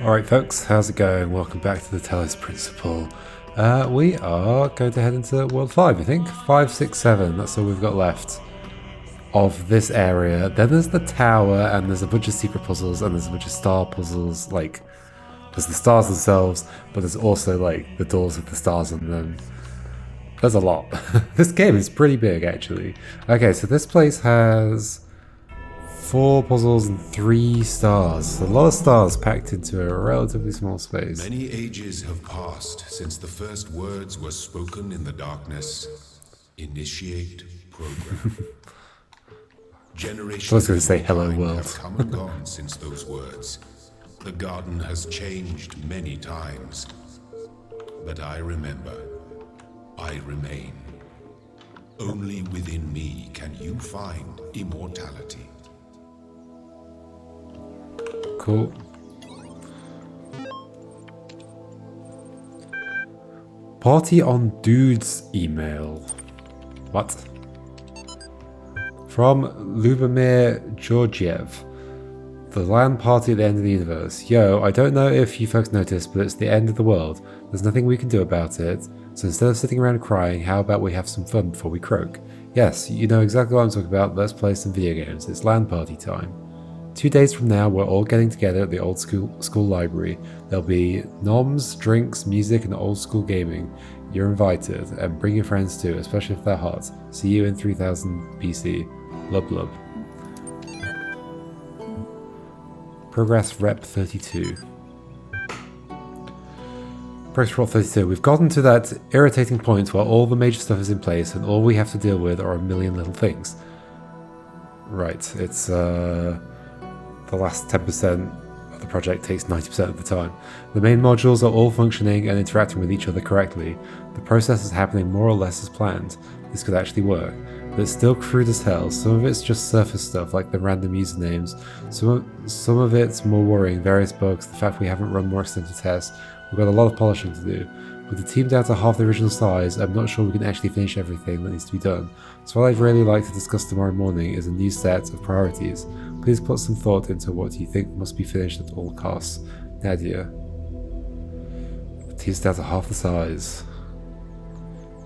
Alright folks, how's it going? Welcome back to the Talos Principle. We are going to head into World 5, I think. 5, 6, 7, that's all we've got left of this area. Then there's the tower, and there's a bunch of secret puzzles, and there's a bunch of star puzzles, like, there's the stars themselves, but there's also, like, the doors with the stars on them. There's a lot. This game is pretty big, actually. Okay, so this place has 4 puzzles and 3 stars. A lot of stars packed into a relatively small space. Many ages have passed since the first words were spoken in the darkness. Initiate program. Generations I was going to say hello of world. have come and gone since those words. The garden has changed many times. But I remember. I remain. Only within me can you find immortality. Cool. Party on Dude's email. What? From Lubomir Georgiev. The LAN party at the end of the universe. Yo, I don't know if you folks noticed, but it's the end of the world. There's nothing we can do about it. So instead of sitting around crying, how about we have some fun before we croak? Yes, you know exactly what I'm talking about. Let's play some video games. It's LAN party time. 2 days from now, we're all getting together at the old school library. There'll be noms, drinks, music, and old school gaming. You're invited, and bring your friends too, especially if they're hot. See you in 3000 BC. Lub lub. Progress Rep 32. Progress Rep 32. We've gotten to that irritating point where all the major stuff is in place, and all we have to deal with are a million little things. Right, it's the last 10% of the project takes 90% of the time. The main modules are all functioning and interacting with each other correctly. The process is happening more or less as planned. This could actually work, but it's still crude as hell. Some of it's just surface stuff like the random usernames. Some of it's more worrying, various bugs, the fact we haven't run more extensive tests. We've got a lot of polishing to do. With the team down to half the original size, I'm not sure we can actually finish everything that needs to be done. So what I'd really like to discuss tomorrow morning is a new set of priorities. Please put some thought into what you think must be finished at all costs. Nadia. The team's down to half the size.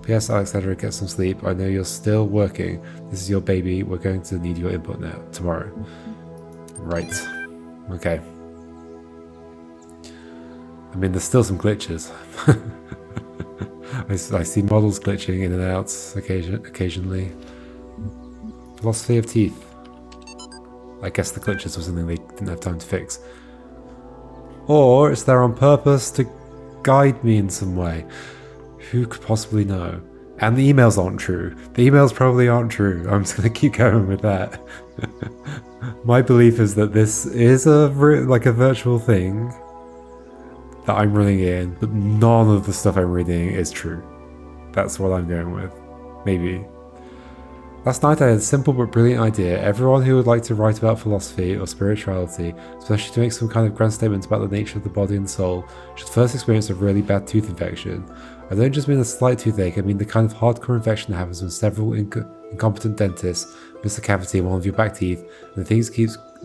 P.S. Alexandra, get some sleep. I know you're still working. This is your baby. We're going to need your input now, tomorrow. Right. Okay. I mean, there's still some glitches. I see models glitching in and out occasionally. Philosophy of teeth. I guess the glitches was something they didn't have time to fix. Or it's there on purpose to guide me in some way. Who could possibly know? And the emails aren't true. The emails probably aren't true. I'm just going to keep going with that. My belief is that this is like a virtual thing that I'm running in, but none of the stuff I'm reading is true. That's what I'm going with. Maybe. Last night I had a simple but brilliant idea. Everyone who would like to write about philosophy or spirituality, especially to make some kind of grand statement about the nature of the body and soul, should first experience a really bad tooth infection. I don't just mean a slight toothache, I mean the kind of hardcore infection that happens when several incompetent dentists miss a cavity in one of your back teeth, and the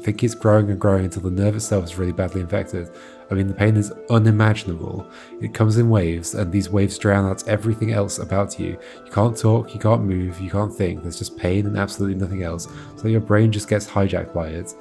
thing keeps growing and growing until the nerve itself is really badly infected. I mean, the pain is unimaginable. It comes in waves, and these waves drown out everything else about you. You can't talk, you can't move, you can't think. There's just pain and absolutely nothing else. So your brain just gets hijacked by it.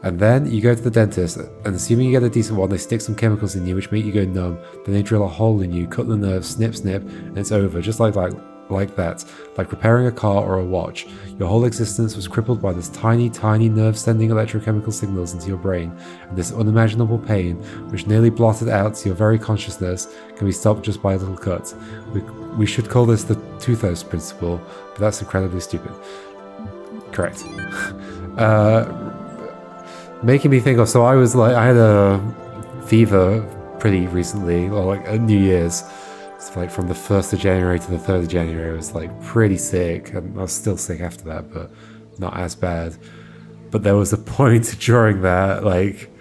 And then you go to the dentist, and assuming you get a decent one, they stick some chemicals in you which make you go numb. Then they drill a hole in you, cut the nerve, snip, snip, and it's over. Just like that, like repairing a car or a watch. Your whole existence was crippled by this tiny nerve-sending electrochemical signals into your brain, and this unimaginable pain, which nearly blotted out your very consciousness, can be stopped just by a little cut. We should call this the Talos Principle, but that's incredibly stupid. Correct. Making me think of, so I had a fever pretty recently, or like a New Year's. It's like from the 1st of January to the 3rd of January, I was like pretty sick, and I was still sick after that, but not as bad. But there was a point during that, like,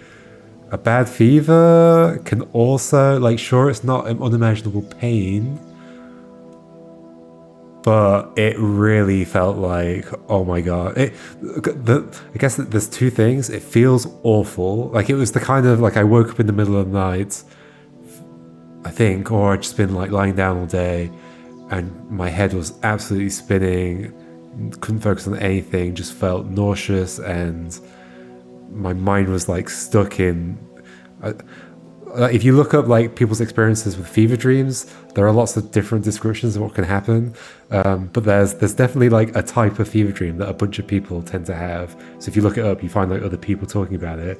a bad fever can also, like, sure, it's not an unimaginable pain, but it really felt like, oh my god. I guess that there's two things. It feels awful. Like, it was the kind of, like, I woke up in the middle of the night, I think, or I'd just been like lying down all day and my head was absolutely spinning, couldn't focus on anything, just felt nauseous, and my mind was like stuck in... if you look up like people's experiences with fever dreams, there are lots of different descriptions of what can happen, but there's definitely like a type of fever dream that a bunch of people tend to have. So if you look it up, you find like other people talking about it,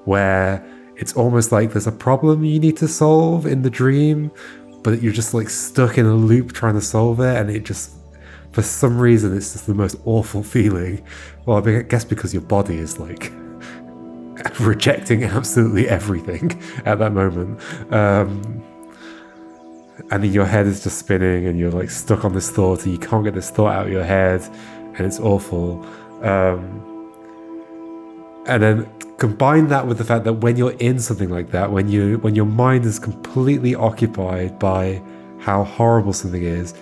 where it's almost like there's a problem you need to solve in the dream, but you're just like stuck in a loop trying to solve it, and it just, for some reason, it's just the most awful feeling. Well, I guess because your body is like rejecting absolutely everything at that moment, and then your head is just spinning and you're like stuck on this thought and you can't get this thought out of your head, and it's awful. And then combine that with the fact that when you're in something like that, when your mind is completely occupied by how horrible something is,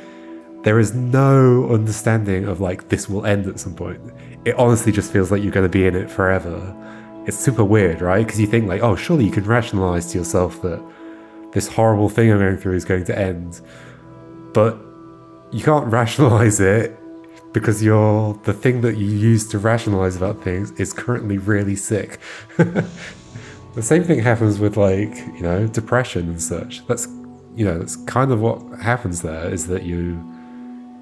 there is no understanding of like, this will end at some point. It honestly just feels like you're going to be in it forever. It's super weird, right? Because you think like, oh, surely you can rationalize to yourself that this horrible thing I'm going through is going to end. But you can't rationalize it because the thing that you use to rationalize about things is currently really sick. The same thing happens with like, depression and such. That's kind of what happens there, is that you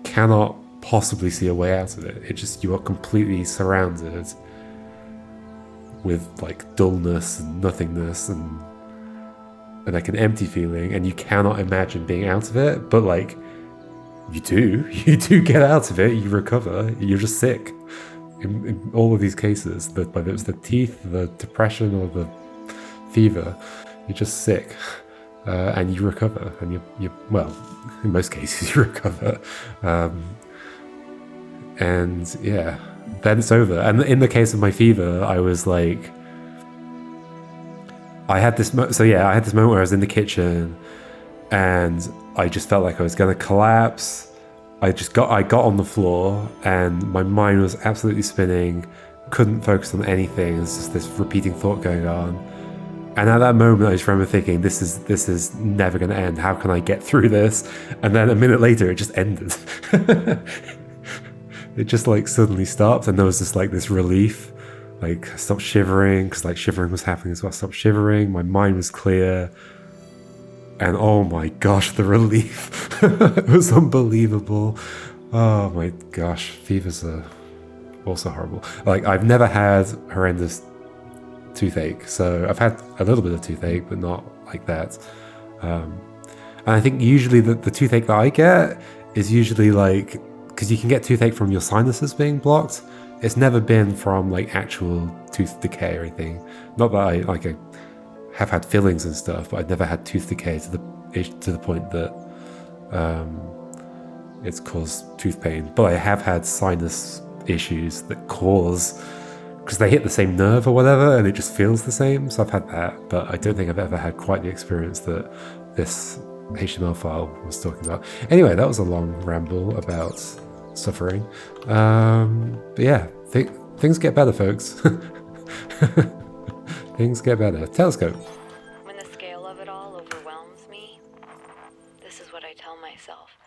cannot possibly see a way out of it. It just, you are completely surrounded with like dullness and nothingness and like an empty feeling, and you cannot imagine being out of it, but like you do get out of it, you recover, you're just sick. In all of these cases, whether it's the teeth, the depression, or the fever, you're just sick, and you recover, and you well, in most cases you recover, and yeah, then it's over. And in the case of my fever, I was like, I had this moment where I was in the kitchen and I just felt like I was going to collapse. I got on the floor and my mind was absolutely spinning, couldn't focus on anything. There's just this repeating thought going on. And at that moment, I just remember thinking, this is never going to end. How can I get through this? And then a minute later, it just ended. It just like suddenly stopped, and there was just like this relief. Like, I stopped shivering, because like shivering was happening as well. I stopped shivering, my mind was clear, and oh my gosh, the relief. It was unbelievable. Oh my gosh, fevers are also horrible. Like, I've never had horrendous toothache, so I've had a little bit of toothache, but not like that. And I think usually the toothache that I get is usually like, because you can get toothache from your sinuses being blocked. It's never been from like actual tooth decay or anything. Not that I have had fillings and stuff, but I've never had tooth decay to the point that it's caused tooth pain. But I have had sinus issues that cause, because they hit the same nerve or whatever, and it just feels the same. So I've had that, but I don't think I've ever had quite the experience that this HTML file was talking about. Anyway, that was a long ramble about suffering. But yeah, things get better, folks. Things get better. Telescope. When the scale of it all overwhelms me, this is what I tell myself.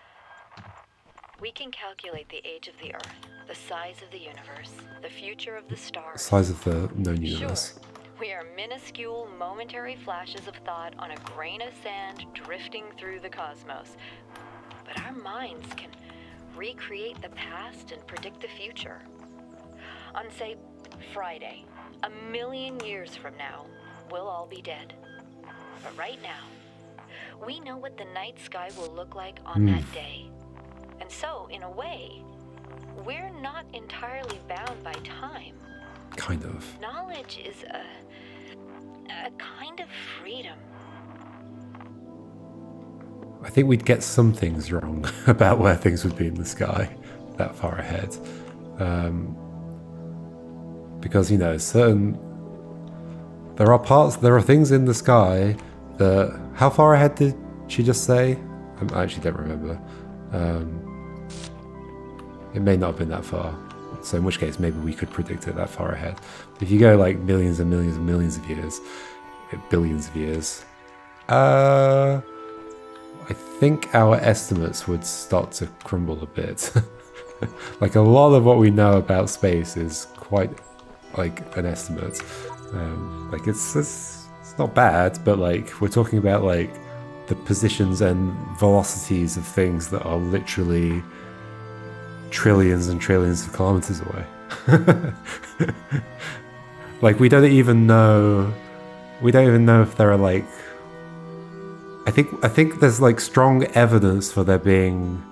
We can calculate the age of the Earth, the size of the universe, the future of the stars. Size of the known universe. Sure, we are minuscule, momentary flashes of thought on a grain of sand drifting through the cosmos. But our minds can recreate the past and predict the future. On, say, Friday, 1,000,000 years from now, we'll all be dead. But right now, we know what the night sky will look like on that day. And so, in a way, we're not entirely bound by time. Kind of. Knowledge is a kind of freedom. I think we'd get some things wrong about where things would be in the sky that far ahead. Because, there are things in the sky that, how far ahead did she just say? I actually don't remember. It may not have been that far. So in which case, maybe we could predict it that far ahead. If you go like millions and millions and millions of years, billions of years, I think our estimates would start to crumble a bit. Like a lot of what we know about space is quite like an estimate. Like it's not bad, but like we're talking about like the positions and velocities of things that are literally trillions and trillions of kilometers away. Like we don't even know if there are like I think there's like strong evidence for there being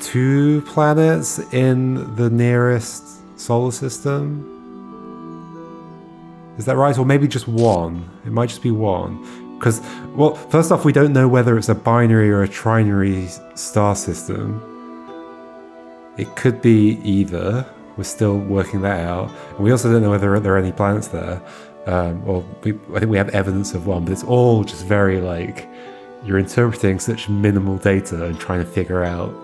2 planets in the nearest solar system. Is that right? Or maybe just 1. It might just be 1. Because, well, first off, we don't know whether it's a binary or a trinary star system. It could be either. We're still working that out. And we also don't know whether there are any planets there. I think we have evidence of 1, but it's all just very like, you're interpreting such minimal data and trying to figure out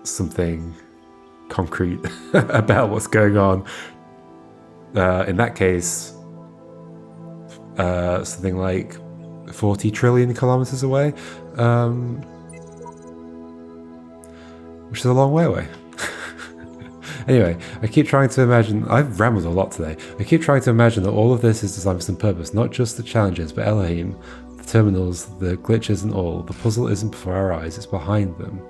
something concrete about what's going on. In that case, something like 40 trillion kilometers away, which is a long way away. Anyway, I keep trying to imagine, I've rambled a lot today, I keep trying to imagine that all of this is designed for some purpose, not just the challenges, but Elohim, the terminals, the glitches and all. The puzzle isn't before our eyes, it's behind them.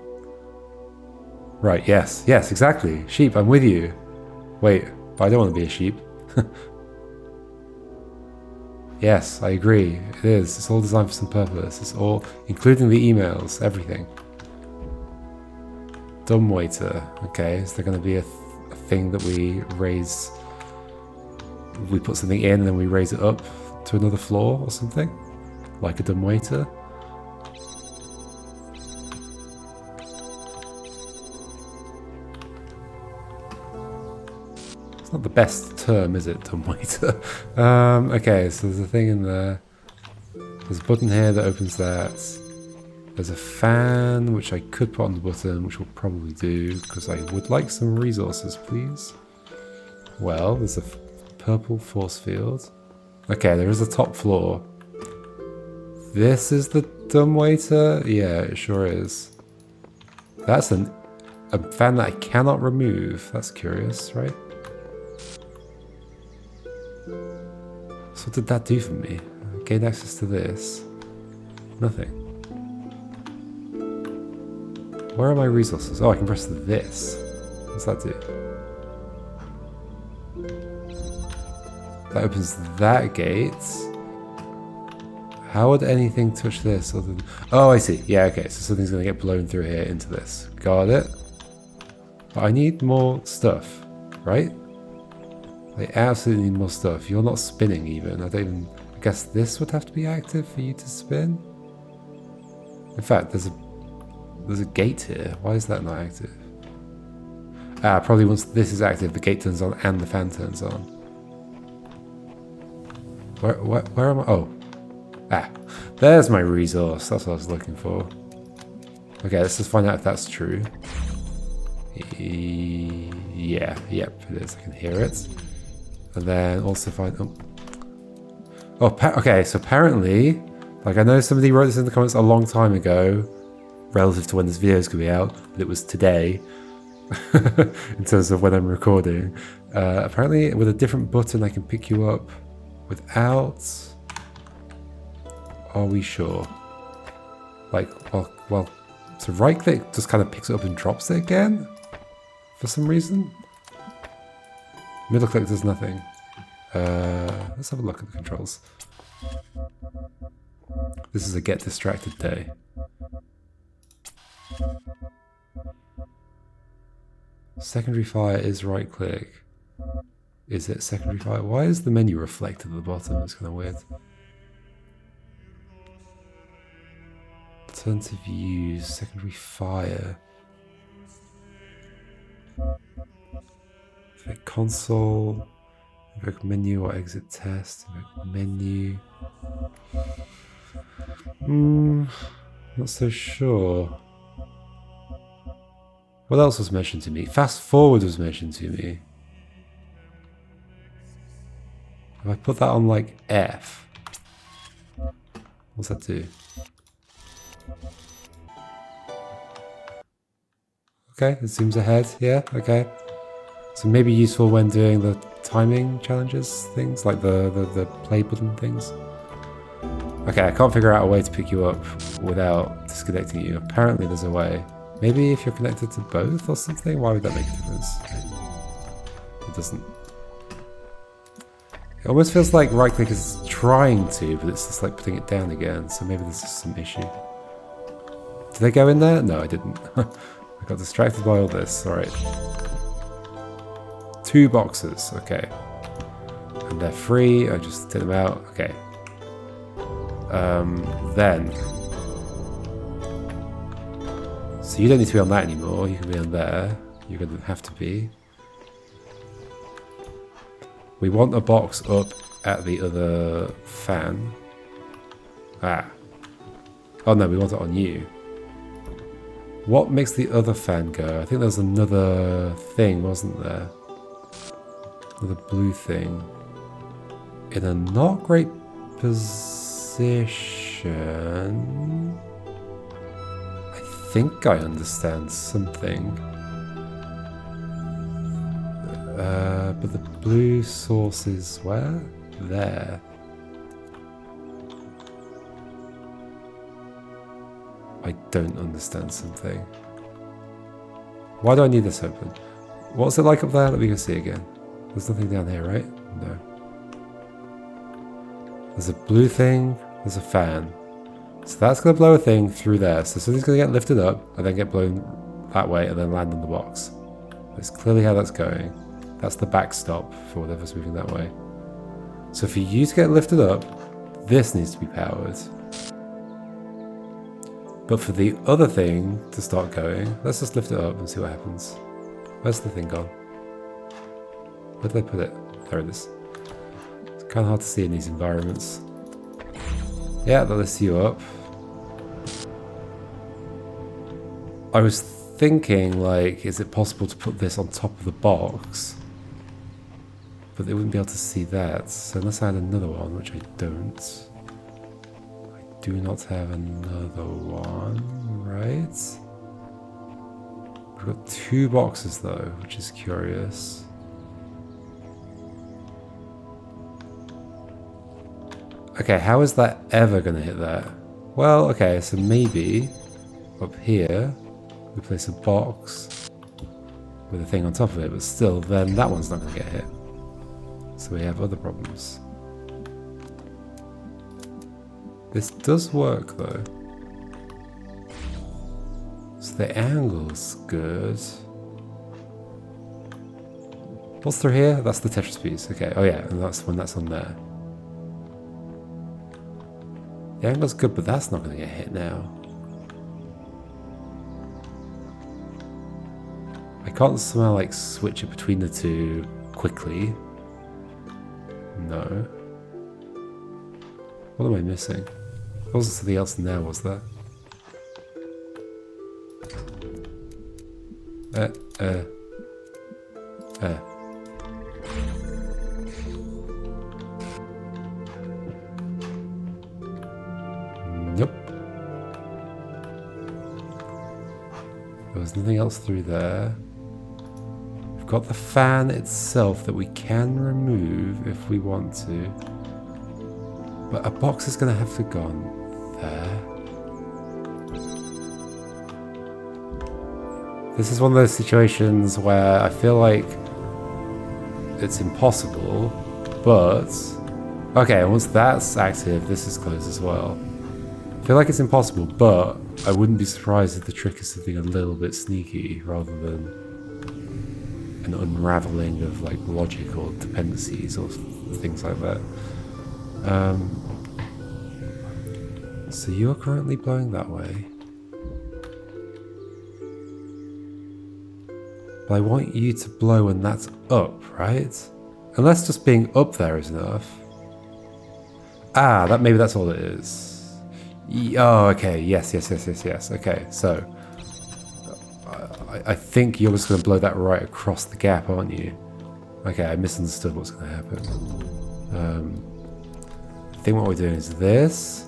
Right, yes, exactly. Sheep, I'm with you. Wait, but I don't want to be a sheep. Yes, I agree. It is. It's all designed for some purpose. It's all, including the emails, everything. Dumbwaiter. Okay, is there going to be a thing that we raise? We put something in and then we raise it up to another floor or something? Like a dumbwaiter? It's not the best term, is it, dumbwaiter? Okay, so there's a thing in there. There's a button here that opens that. There's a fan, which I could put on the button, which will probably do, because I would like some resources, please. Well, there's a purple force field. Okay, there is a top floor. This is the dumbwaiter? Yeah, it sure is. That's a fan that I cannot remove. That's curious, right? So what did that do for me? I gained access to this. Nothing. Where are my resources? Oh, I can press this. What's that do? That opens that gate. How would anything touch this other than... Oh, I see. Yeah, okay. So something's going to get blown through here into this. Got it. But I need more stuff, right? I absolutely need more stuff. You're not spinning even. I guess this would have to be active for you to spin? In fact, there's a gate here. Why is that not active? Probably once this is active, the gate turns on and the fan turns on. Where am I? Oh. There's my resource. That's what I was looking for. Okay, let's just find out if that's true. Yeah, yep, it is. I can hear it. And then also find... okay, so apparently, like I know somebody wrote this in the comments a long time ago, relative to when this video is going to be out, but it was today, in terms of when I'm recording. Apparently, with a different button, I can pick you up without... Are we sure? Like, well, so right click just kind of picks it up and drops it again? For some reason? Middle click does nothing. Let's have a look at the controls. This is a get distracted day. Secondary fire is right click. Is it secondary fire? Why is the menu reflected at the bottom? It's kind of weird. Alternative views, secondary fire. Invoke console, invoke menu or exit test, invoke menu. Not so sure. What else was mentioned to me? Fast forward was mentioned to me. If I put that on like F, what's that do? Okay, it zooms ahead. Yeah, okay. So maybe useful when doing the timing challenges things, like the play button things. Okay, I can't figure out a way to pick you up without disconnecting you. Apparently there's a way. Maybe if you're connected to both or something? Why would that make a difference? It doesn't. It almost feels like right click is trying to, but it's just like putting it down again, so maybe there's just some issue. Did I go in there? No, I didn't. I got distracted by all this. Alright. 2 boxes, okay. And they're free, I just did them out, okay. Then. So you don't need to be on that anymore, you can be on there. You're going to have to be. We want a box up at the other fan. Ah. Oh no, we want it on you. What makes the other fan go? I think there's another thing, wasn't there? Another blue thing. In a not great position. I think I understand something. But the blue source is where? There. I don't understand something. Why do I need this open? What's it like up there? Let me go see again. There's nothing down here, right? No. There's a blue thing, there's a fan. So that's going to blow a thing through there. So something's going to get lifted up and then get blown that way and then land on the box. That's clearly how that's going. That's the backstop for whatever's moving that way. So for you to get lifted up, this needs to be powered. But for the other thing to start going, let's just lift it up and see what happens. Where's the thing gone? Where did I put it? There it is. It's kind of hard to see in these environments. Yeah, that lifts you up. I was thinking, like, is it possible to put this on top of the box? But they wouldn't be able to see that. So unless I had another one, which I don't. I do not have another one, right? We've got 2 boxes though, which is curious. Okay, how is that ever going to hit that? Well, okay, so maybe up here we place a box with a thing on top of it, but still, then that one's not going to get hit. So we have other problems. This does work though. So the angle's good. What's through here? That's the Tetris piece. Okay, oh yeah, and that's when that's on there. The angle's good, but that's not going to get hit now. I can't somehow like switch it between the two quickly. No. What am I missing? There wasn't something else in there, was there? Nope. There was nothing else through there. We've got the fan itself that we can remove if we want to. But a box is going to have to go on there. This is one of those situations where I feel like it's impossible, but... Okay, once that's active, this is closed as well. I feel like it's impossible, but I wouldn't be surprised if the trick is something a little bit sneaky rather than an unraveling of like logic or dependencies or things like that. So you're currently blowing that way. But I want you to blow when that's up, right? Unless just being up there is enough. Ah, maybe that's all it is. Oh, okay. Yes. Okay, so I think you're just going to blow that right across the gap, aren't you? Okay, I misunderstood what's going to happen. I think what we're doing is this.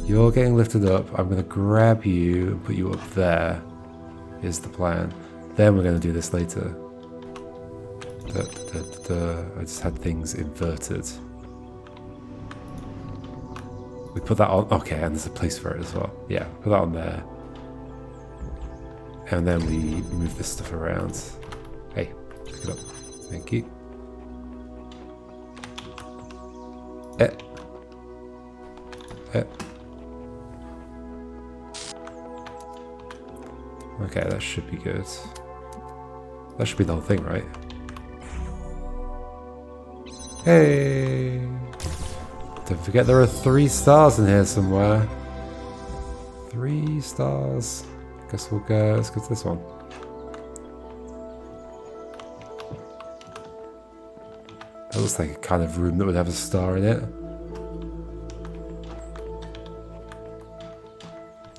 You're getting lifted up. I'm going to grab you and put you up there. Is the plan. Then we're going to do this later. I just had things inverted. We put that on. Okay, and there's a place for it as well. Yeah, put that on there. And then we move this stuff around. Hey, pick it up. Thank you. Okay, that should be good. That should be the whole thing, right? Hey! Don't forget there are 3 stars in here somewhere. 3 stars. Guess we'll go. Let's go to this one. That looks like a kind of room that would have a star in it.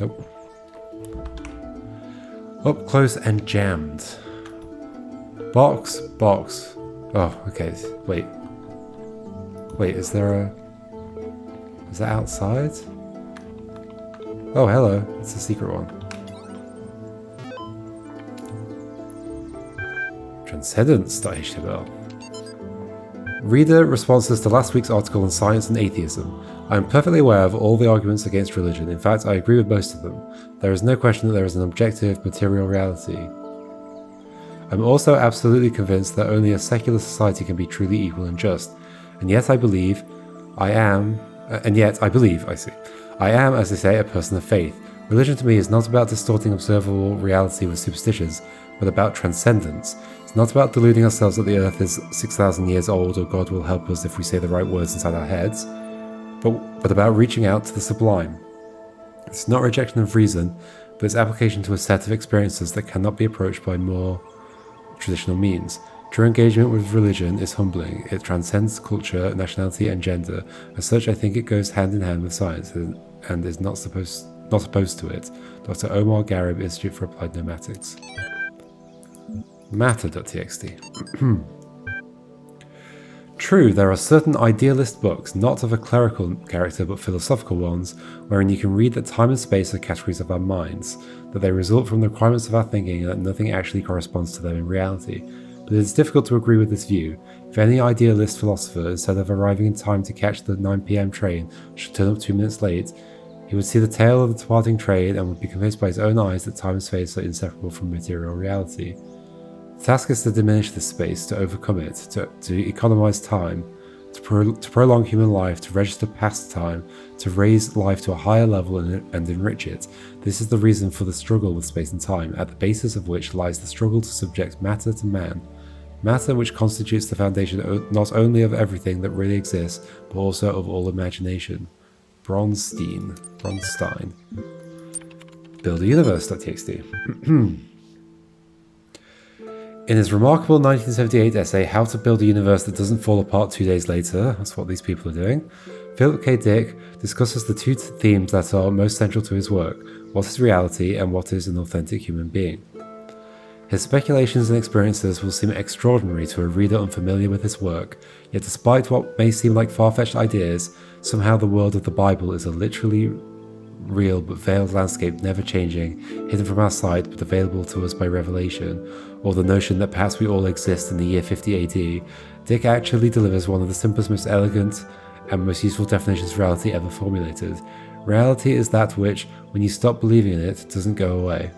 Nope. Up close and jammed. Box. Oh, okay. Wait. Is that outside? Oh, hello. It's a secret one. Transcendence.html. Reader responses to last week's article on science and atheism. I am perfectly aware of all the arguments against religion. In fact, I agree with most of them. There is no question that there is an objective material reality. I'm also absolutely convinced that only a secular society can be truly equal and just. And yet I believe, I am, as they say, a person of faith. Religion to me is not about distorting observable reality with superstitions, but about transcendence. It's not about deluding ourselves that the earth is 6,000 years old or God will help us if we say the right words inside our heads, but about reaching out to the sublime. It's not rejection of reason, but its application to a set of experiences that cannot be approached by more traditional means. True engagement with religion is humbling. It transcends culture, nationality, and gender. As such, I think it goes hand in hand with science and is not opposed to it. Dr. Omar Garib, Institute for Applied Pneumatics. Matter.txt. True, there are certain idealist books, not of a clerical character but philosophical ones, wherein you can read that time and space are categories of our minds, that they result from the requirements of our thinking and that nothing actually corresponds to them in reality. But it is difficult to agree with this view. If any idealist philosopher, instead of arriving in time to catch the 9 p.m. train, should turn up 2 minutes late, he would see the tail of the departing train and would be convinced by his own eyes that time and space are inseparable from material reality. The task is to diminish this space, to overcome it, to economize time, to prolong human life, to register past time, to raise life to a higher level and enrich it. This is the reason for the struggle with space and time, at the basis of which lies the struggle to subject matter to man. Matter which constitutes the foundation not only of everything that really exists, but also of all imagination. Bronstein. Buildauniverse.txt. In his remarkable 1978 essay, How to Build a Universe That Doesn't Fall Apart 2 Days Later, that's what these people are doing, Philip K. Dick discusses the 2 themes that are most central to his work: what is reality and what is an authentic human being. His speculations and experiences will seem extraordinary to a reader unfamiliar with his work, yet despite what may seem like far-fetched ideas, somehow the world of the Bible is a literally real but veiled landscape, never changing, hidden from our sight but available to us by revelation, or the notion that perhaps we all exist in the year 50 AD, Dick actually delivers one of the simplest, most elegant, and most useful definitions of reality ever formulated. Reality is that which, when you stop believing in it, doesn't go away.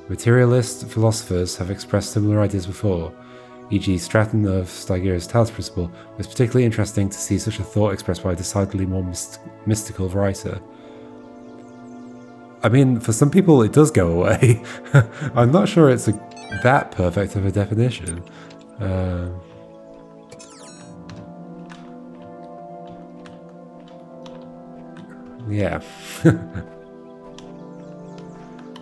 Materialist philosophers have expressed similar ideas before, e.g. Stratton of Steiger's Talos Principle, but it's particularly interesting to see such a thought expressed by a decidedly more mystical writer. I mean, for some people it does go away. I'm not sure it's that perfect of a definition. Yeah.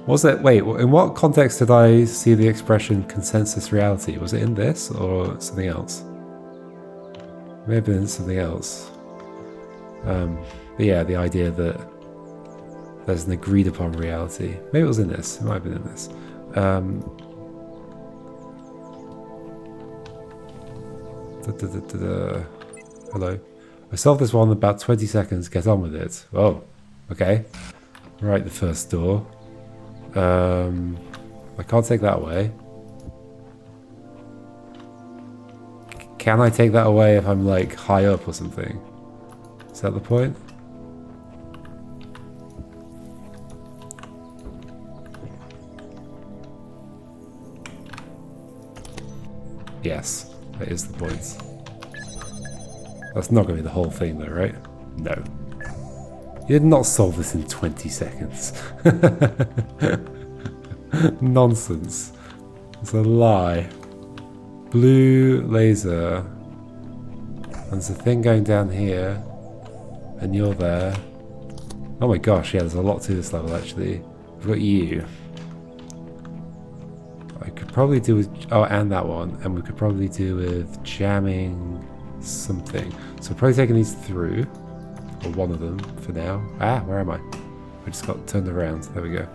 Was it? Wait, in what context did I see the expression consensus reality? Was it in this or something else? Maybe in something else. But yeah, the idea that there's an agreed upon reality. Maybe it was in this. It might have been in this. Hello. I solved this one in about 20 seconds. Get on with it. Oh, okay. Right, the first door. I can't take that away. Can I take that away if I'm like high up or something? Is that the point? Yes, that is the point. That's not going to be the whole thing though, right? No. You did not solve this in 20 seconds. Nonsense. It's a lie. Blue laser. And there's a thing going down here. And you're there. Oh my gosh, yeah, there's a lot to this level actually. I've got you. I could probably do with... Oh, and that one. And we could probably do with jamming something. So we're probably taking these through. Or one of them for now. Ah, where am I? I just got turned around. There we go.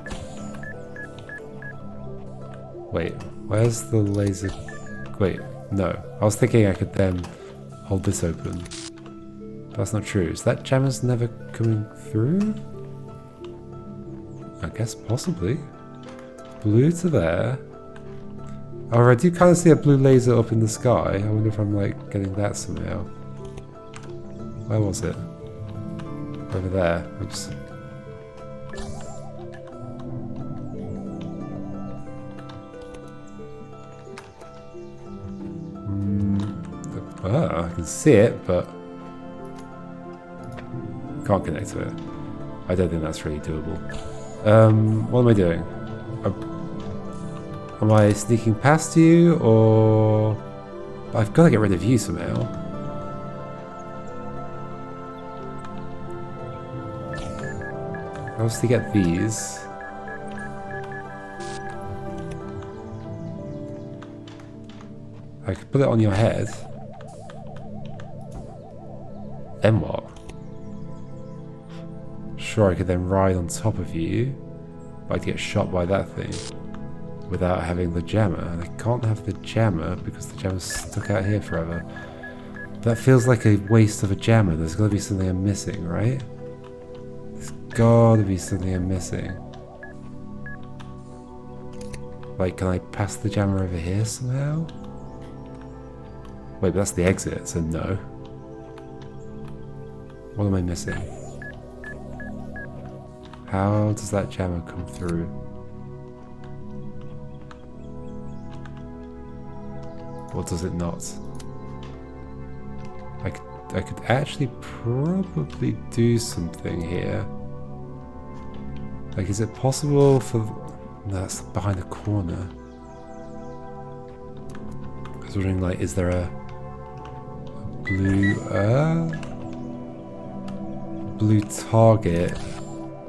Wait, where's the laser? Wait, no. I was thinking I could then hold this open. But that's not true. Is that jammer's never coming through? I guess possibly. Blue to there. Oh, I do kind of see a blue laser up in the sky. I wonder if I'm like getting that somehow. Where was it? Over there. Oops. I can see it, but can't connect to it. I don't think that's really doable. What am I doing? Am I sneaking past you, or... I've got to get rid of you somehow. I obviously get these. I could put it on your head. Then what? Sure, I could then ride on top of you, but I'd get shot by that thing without having the jammer. And I can't have the jammer because the jammer's stuck out here forever. That feels like a waste of a jammer. There's got to be something I'm missing, right? There's got to be something I'm missing. Like, can I pass the jammer over here somehow? Wait, but that's the exit, so no. What am I missing? How does that jammer come through? Or does it not? I could actually probably do something here. Like, is it possible for... No, that's behind the corner. I was wondering, like, is there a blue target?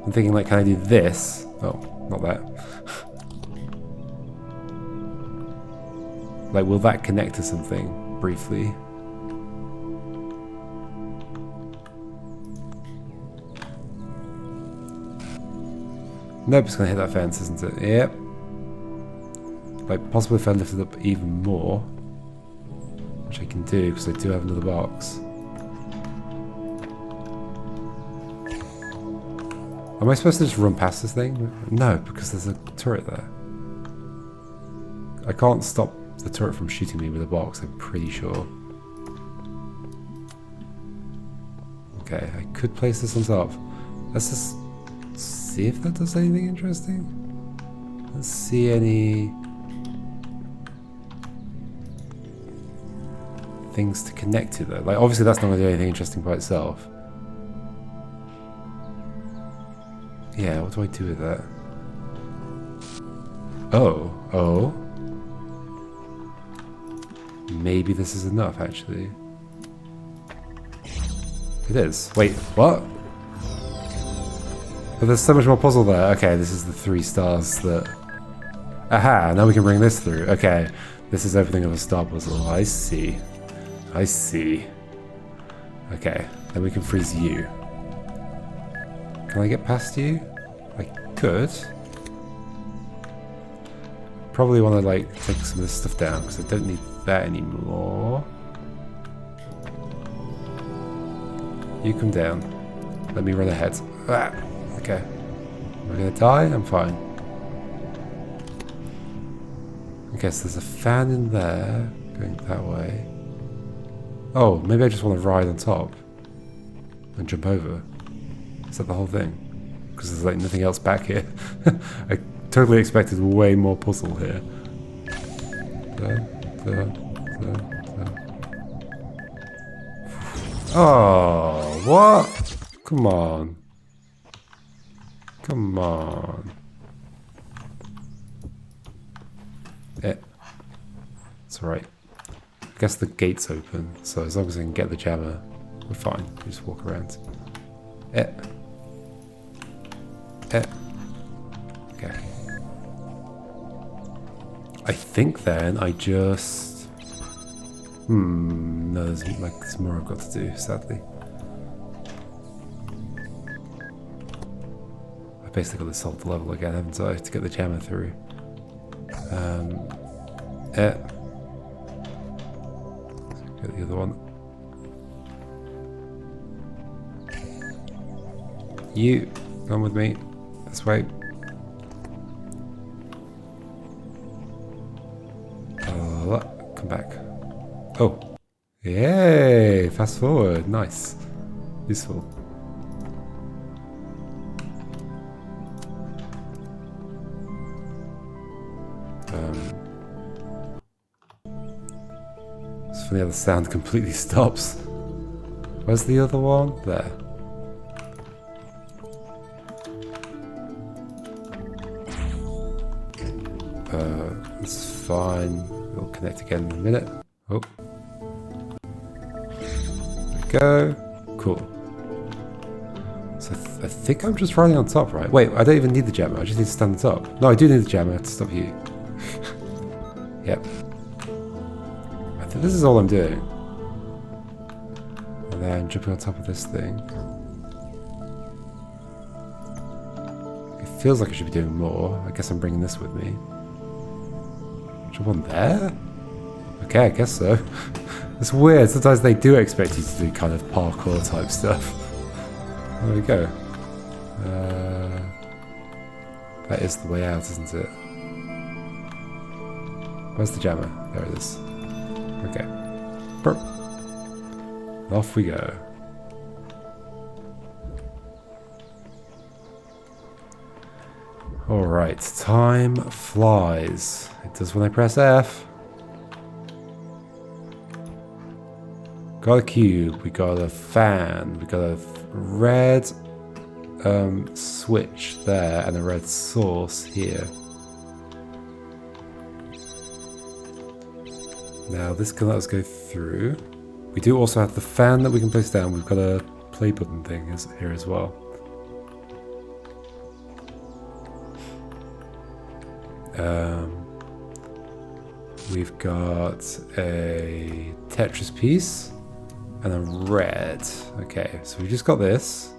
I'm thinking, like, can I do this? Oh, not that. Like, will that connect to something briefly? Nope, it's gonna hit that fence, isn't it? Yep. Like, possibly if I lift it up even more, which I can do because I do have another box. Am I supposed to just run past this thing? No, because there's a turret there. I can't stop the turret from shooting me with a box, I'm pretty sure. Okay, I could place this on top. Let's just see if that does anything interesting. Let's see any things to connect to though. Like, obviously that's not going to do anything interesting by itself. Yeah, what do I do with that? Oh. Maybe this is enough, actually. It is. Wait, what? But there's so much more puzzle there. Okay, this is the 3 stars that... Aha, now we can bring this through. Okay, this is opening of a star puzzle. I see. I see. Okay, then we can freeze you. Can I get past you? I could. probably want to like take some of this stuff down because I don't need that anymore. You come down. Let me run ahead. Ah, okay. Am I gonna die? I'm fine. Okay, so there's a fan in there going that way. Oh, maybe I just want to ride on top and jump over. Is that the whole thing? Because there's like nothing else back here. I totally expected way more puzzle here. Oh, what? Come on. Come on. It's alright. I guess the gate's open, so as long as I can get the jammer, we're fine. We just walk around. Okay. I think then I just... no, there's more I've got to do, sadly. I basically got to solve the level again, haven't I, to get the jammer through. Get the other one. You, come with me. This way. Come back. Oh. Yay! Fast forward. Nice. Useful. It's funny how the sound completely stops. Where's the other one? There. It's fine. We'll connect again in a minute. Oh. There we go. Cool. So I think I'm just riding on top, right? Wait, I don't even need the jammer. I just need to stand on top. No, I do need the jammer to stop you. Yep. I think this is all I'm doing. And then jumping on top of this thing. It feels like I should be doing more. I guess I'm bringing this with me. Jump on there? Okay, I guess so. It's weird. Sometimes they do expect you to do kind of parkour type stuff. There we go. That is the way out, isn't it? Where's the jammer? There it is. Okay. Burp. Off we go. Alright, time flies. It does when I press F. Got a cube, we got a fan, we got a red switch there and a red source here. Now this can let us go through. We do also have the fan that we can place down. We've got a play button thing here as well. We've got a Tetris piece and a red. Okay, so we just got this.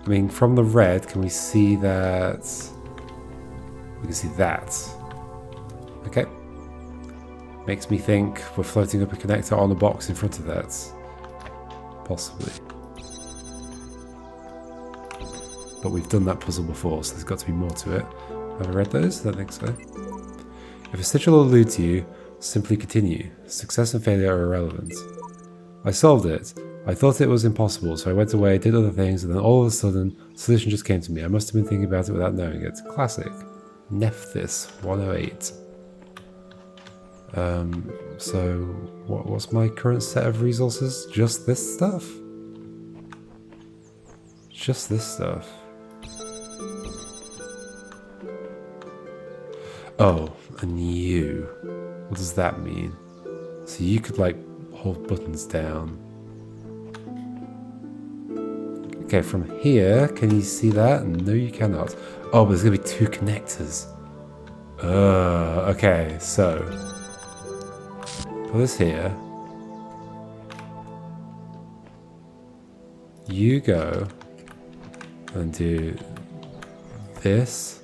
I mean, from the red, can we see that? We can see that. Okay. Makes me think we're floating up a connector on a box in front of that. Possibly. But we've done that puzzle before, so there's got to be more to it. Have I read those? I don't think so. If a sigil eludes you, simply continue. Success and failure are irrelevant. I solved it. I thought it was impossible, so I went away, did other things, and then all of a sudden, the solution just came to me. I must have been thinking about it without knowing it. Classic. Nephthys 108. So what's my current set of resources? Just this stuff? Just this stuff. Oh, and you. What does that mean? So you could like hold buttons down. Okay, from here, can you see that? No, you cannot. Oh, but there's gonna be two connectors. Okay, so put this here. You go and do this.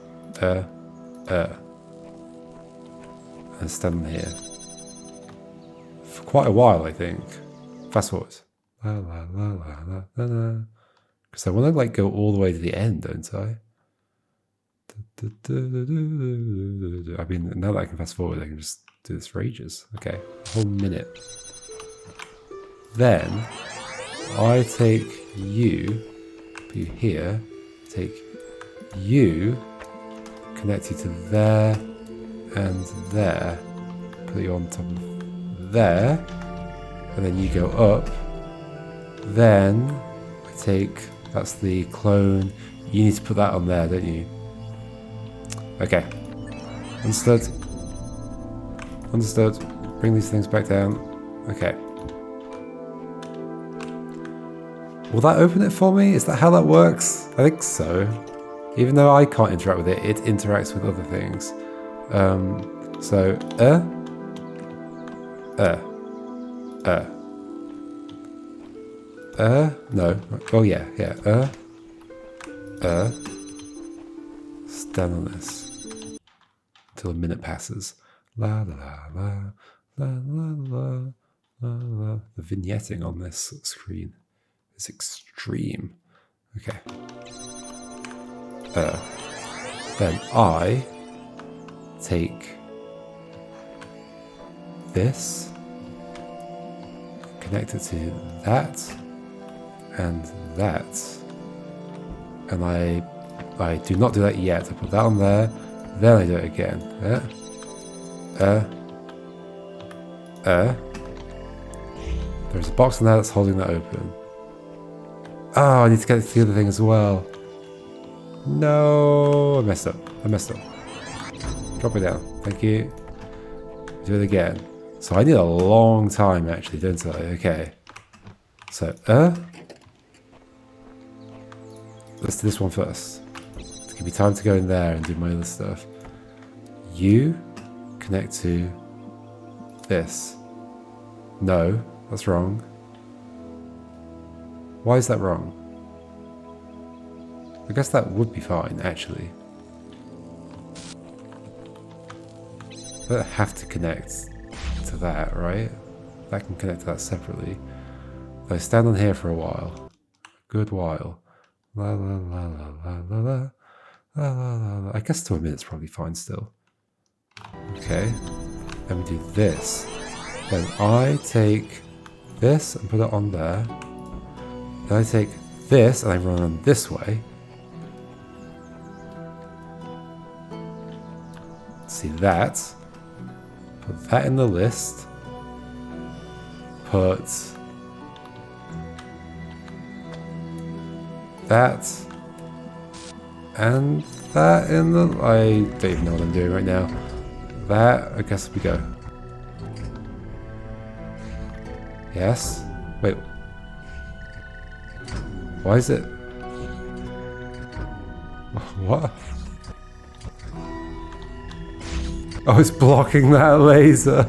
and stand here. For quite a while, I think. Fast forward. La la la la la la la. Because I want to like go all the way to the end, don't I? I mean, now that I can fast forward, I can just do this for ages. Okay, a whole minute. Then I take you, put you here, take you, connect you to there and there, put you on top of there, and then you go up. Then I take, that's the clone, you need to put that on there, don't you? Okay, understood. Understood. Bring these things back down. Okay. Will that open it for me? Is that how that works? I think so. Even though I can't interact with it, it interacts with other things. No. Oh yeah, yeah. Stand on this. Until a minute passes. La la la la la la la la. The vignetting on this screen is extreme. Okay. Then I take this, connect it to that and that, and I do not do that yet. I put that on there, then I do it again. There's a box on there that's holding that open. Oh, I need to get to the other thing as well. No, I messed up. Drop it down. Thank you. Do it again. So I need a long time actually, don't I? Okay. So, let's do this one first. To give me time to go in there and do my other stuff. You connect to this. No, that's wrong. Why is that wrong? I guess that would be fine, actually. I don't have to connect to that, right? That can connect to that separately. I stand on here for a while. A good while. La la la la la la la la la la. I guess 2 minutes probably fine still. Okay. Then we do this. Then I take this and put it on there. Then I take this and I run on this way. See that. Put that in the list. Put that and that in the... I don't even know what I'm doing right now. That, I guess we go. Yes? Wait. Why is it... What? Oh, it's blocking that laser.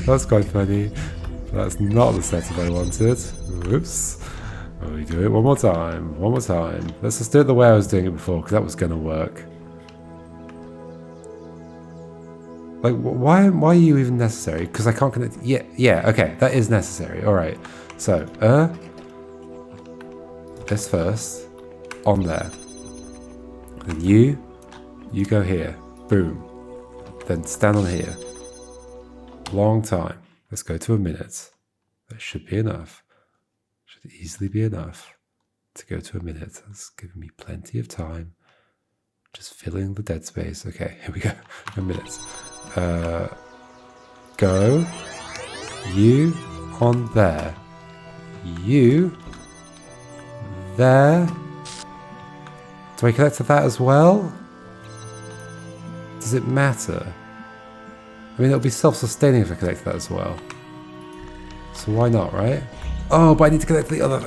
That's quite funny. That's not the setup I wanted. Whoops. Oh, we do it one more time. One more time. Let's just do it the way I was doing it before, because that was going to work. Like, why are you even necessary? Because I can't connect... Yeah, okay. That is necessary. Alright. So, this first. On there. And you go here. Boom. Then stand on here. Long time. Let's go to a minute. That should be enough. Should easily be enough to go to a minute. That's giving me plenty of time. Just filling the dead space. Okay, here we go. A minute. Go. You on there. You there. Do I connect to that as well? Does it matter? I mean, it'll be self-sustaining if I connect to that as well. So why not, right? Oh, but I need to connect to the other...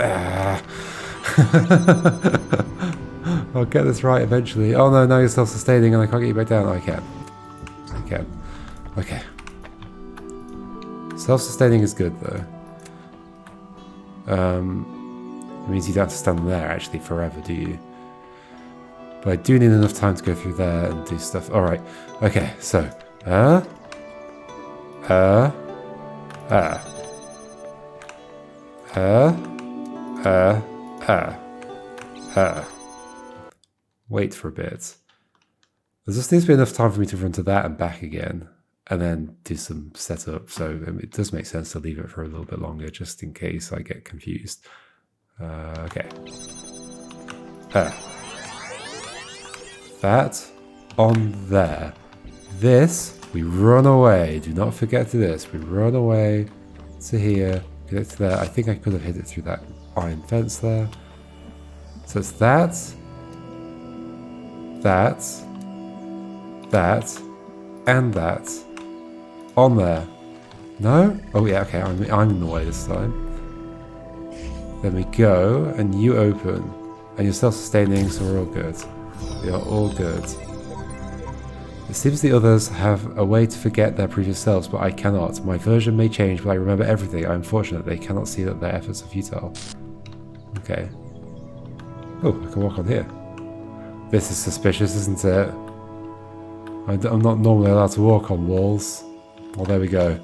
I'll get this right eventually. Oh no, now you're self-sustaining and I can't get you back down. Oh, I can. I can. Okay. Self-sustaining is good though. It means you don't have to stand there actually forever, do you? But I do need enough time to go through there and do stuff. Alright, okay, so. Wait for a bit. There just needs to be enough time for me to run to that and back again. And then do some setup. So it does make sense to leave it for a little bit longer just in case I get confused. Okay. That on there. This, we run away. Do not forget to this. We run away to here. Get it to there. I think I could have hit it through that iron fence there. So it's that, and that on there. No? Oh yeah, okay, I'm in the way this time. Then we go, and you open. And you're self-sustaining, so we're all good. We are all good. It seems the others have a way to forget their previous selves, but I cannot. My version may change, but I remember everything. I am fortunate they cannot see that their efforts are futile. Okay. Oh, I can walk on here. This is suspicious, isn't it? I'm not normally allowed to walk on walls. Well, there we go.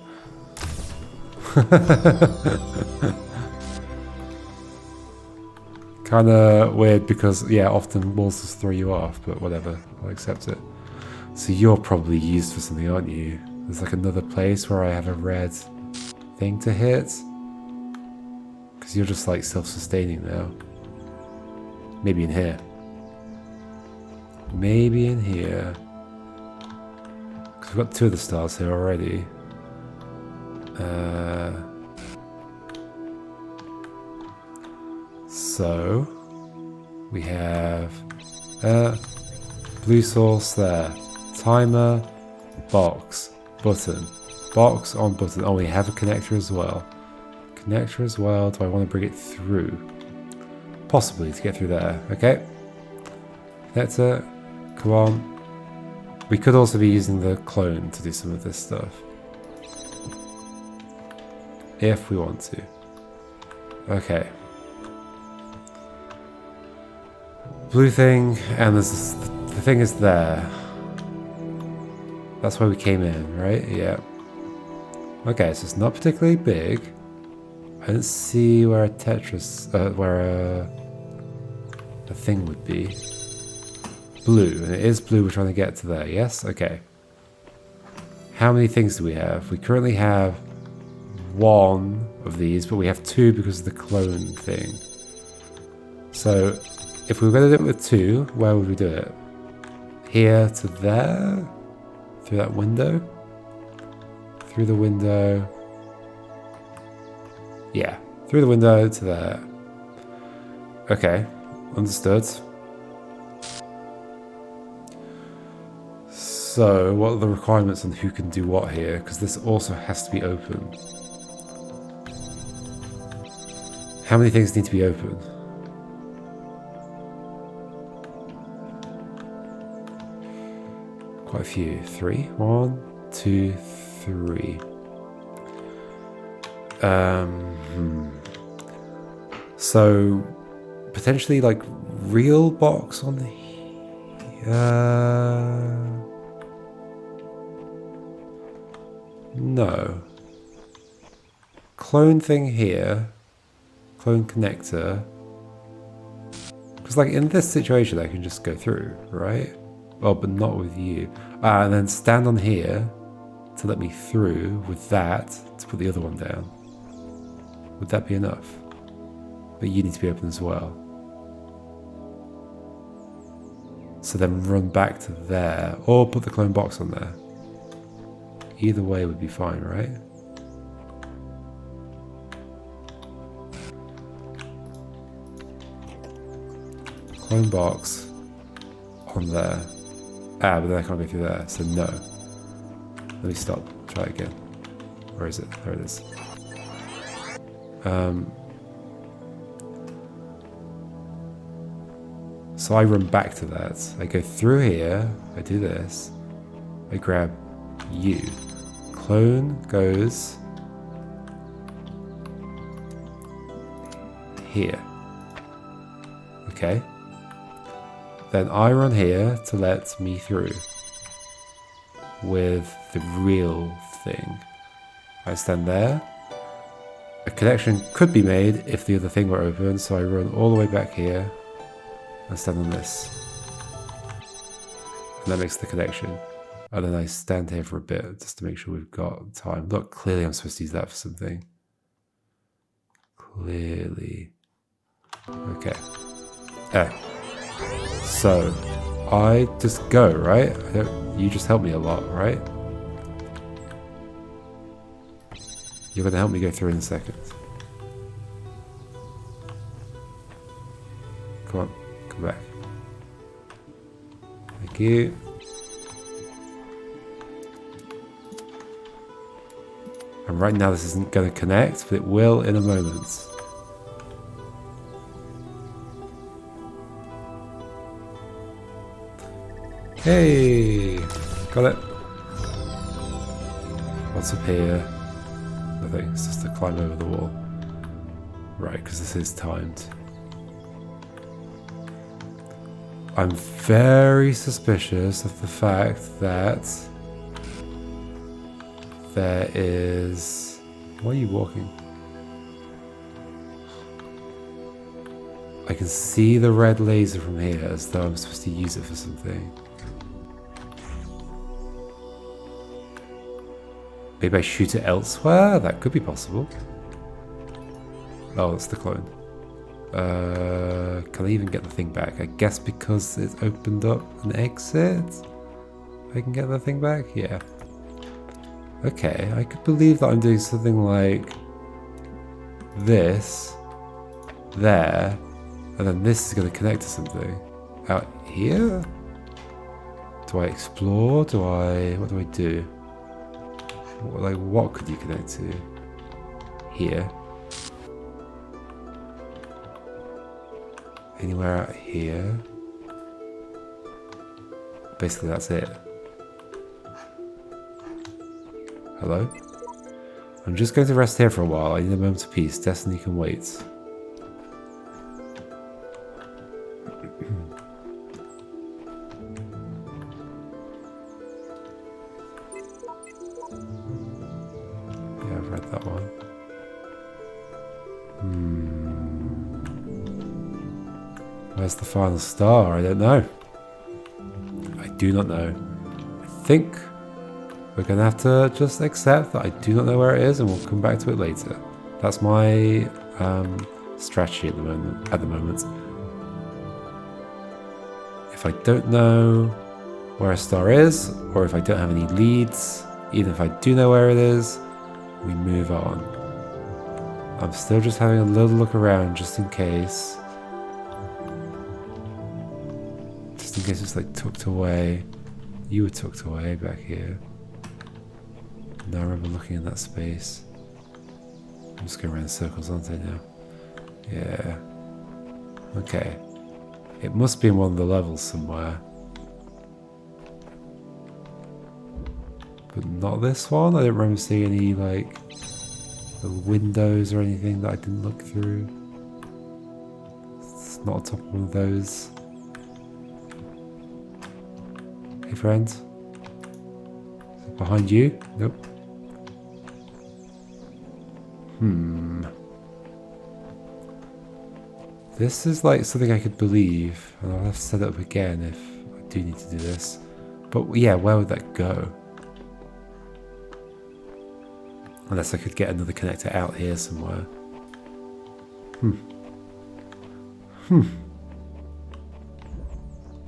Kinda weird because, yeah, often walls just throw you off, but whatever, I'll accept it. So you're probably used for something, aren't you? There's like another place where I have a red thing to hit. Because you're just like self-sustaining now. Maybe in here. Maybe in here. Because we've got 2 of the stars here already. So we have blue source there. Timer, box, button. Box on button. Oh, we have a connector as well. Connector as well. Do I want to bring it through? Possibly to get through there. Okay. Connector. Come on. We could also be using the clone to do some of this stuff. If we want to. Okay. Blue thing, and there's this, the thing is there. That's why we came in, right? Yeah. Okay, so it's not particularly big. I don't see where a Tetris, where a thing would be. Blue, and it is blue. We're trying to get to there. Yes. Okay. How many things do we have? We currently have 1 of these, but we have 2 because of the clone thing. So, if we were going to do it with 2, where would we do it? Here to there? Through that window? Through the window. Yeah, through the window to there. Okay, understood. So, what are the requirements on who can do what here? Because this also has to be open. How many things need to be open? Quite a few. 3. 1, 2, 3. So potentially like real box on the no. Clone thing here. Clone connector. Because like in this situation I can just go through, right? Well, but not with you. And then stand on here to let me through with that to put the other one down. Would that be enough? But you need to be open as well. So then run back to there, or put the clone box on there. Either way would be fine, right? Clone box on there. Ah, but then I can't go through there, so no. Let me stop. Try it again. Where is it? There it is. So I run back to that. I go through here. I do this. I grab you. Clone goes here. Okay. Then I run here to let me through with the real thing. I stand there. A connection could be made if the other thing were open, so I run all the way back here and stand on this. And that makes the connection. And then I stand here for a bit just to make sure we've got time. Look, clearly I'm supposed to use that for something. Clearly. Okay. So, I just go, right? You just help me a lot, right? You're going to help me go through in a second. Come on, come back. Thank you. And right now this isn't going to connect, but it will in a moment. Hey! Got it. What's up here? Nothing, it's just to climb over the wall. Right, because this is timed. I'm very suspicious of the fact that there is... Why are you walking? I can see the red laser from here as though I'm supposed to use it for something. Maybe I shoot it elsewhere? That could be possible. Oh, that's the clone. Can I even get the thing back? I guess because it's opened up an exit? I can get the thing back? Yeah. Okay, I could believe that I'm doing something like this, there, and then this is going to connect to something. Out here? Do I explore? What do I do? Like, what could you connect to? Here. Anywhere out here? Basically, that's it. Hello? I'm just going to rest here for a while. I need a moment of peace. Destiny can wait. Yeah, I've read that one. Where's the final star? I don't know. I do not know. I think we're going to have to just accept that I do not know where it is and we'll come back to it later. That's my strategy at the moment. If I don't know where a star is, or if I don't have any leads, even if I do know where it is, we move on. I'm still just having a little look around just in case. Just in case it's like tucked away. You were tucked away back here. No, I remember looking in that space. I'm just going around in circles, aren't I now? Yeah. Okay. It must be in one of the levels somewhere. But not this one? I don't remember seeing any, like, little windows or anything that I didn't look through. It's not on top of one of those. Hey, friend. Is it behind you? Nope. This is like something I could believe, and I'll have to set it up again if I do need to do this. But yeah, where would that go? Unless I could get another connector out here somewhere.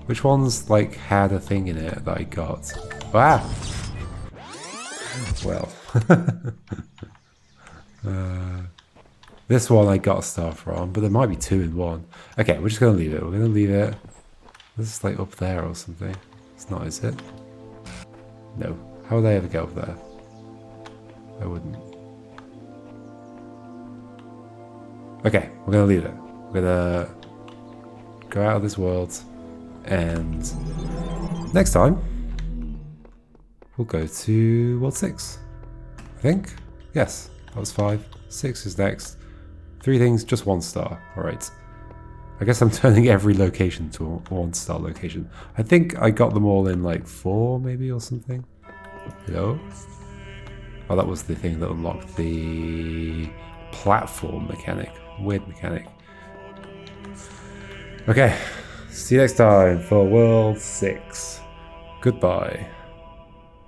Which ones like had a thing in it that I got? Wow! Well. This one I got a star from, but there might be two in one. Okay, we're just going to leave it. We're going to leave it. This is like up there or something. It's not, is it? No. How would I ever get up there? I wouldn't. Okay, we're going to leave it. We're going to go out of this world. And next time, we'll go to World 6. I think? Yes, that was 5. 6 is next. 3 things, just 1 star. Alright. I guess I'm turning every location to a 1-star location. I think I got them all in like 4 maybe or something. Hello? Oh, that was the thing that unlocked the platform mechanic. Weird mechanic. Okay, see you next time for World 6. Goodbye.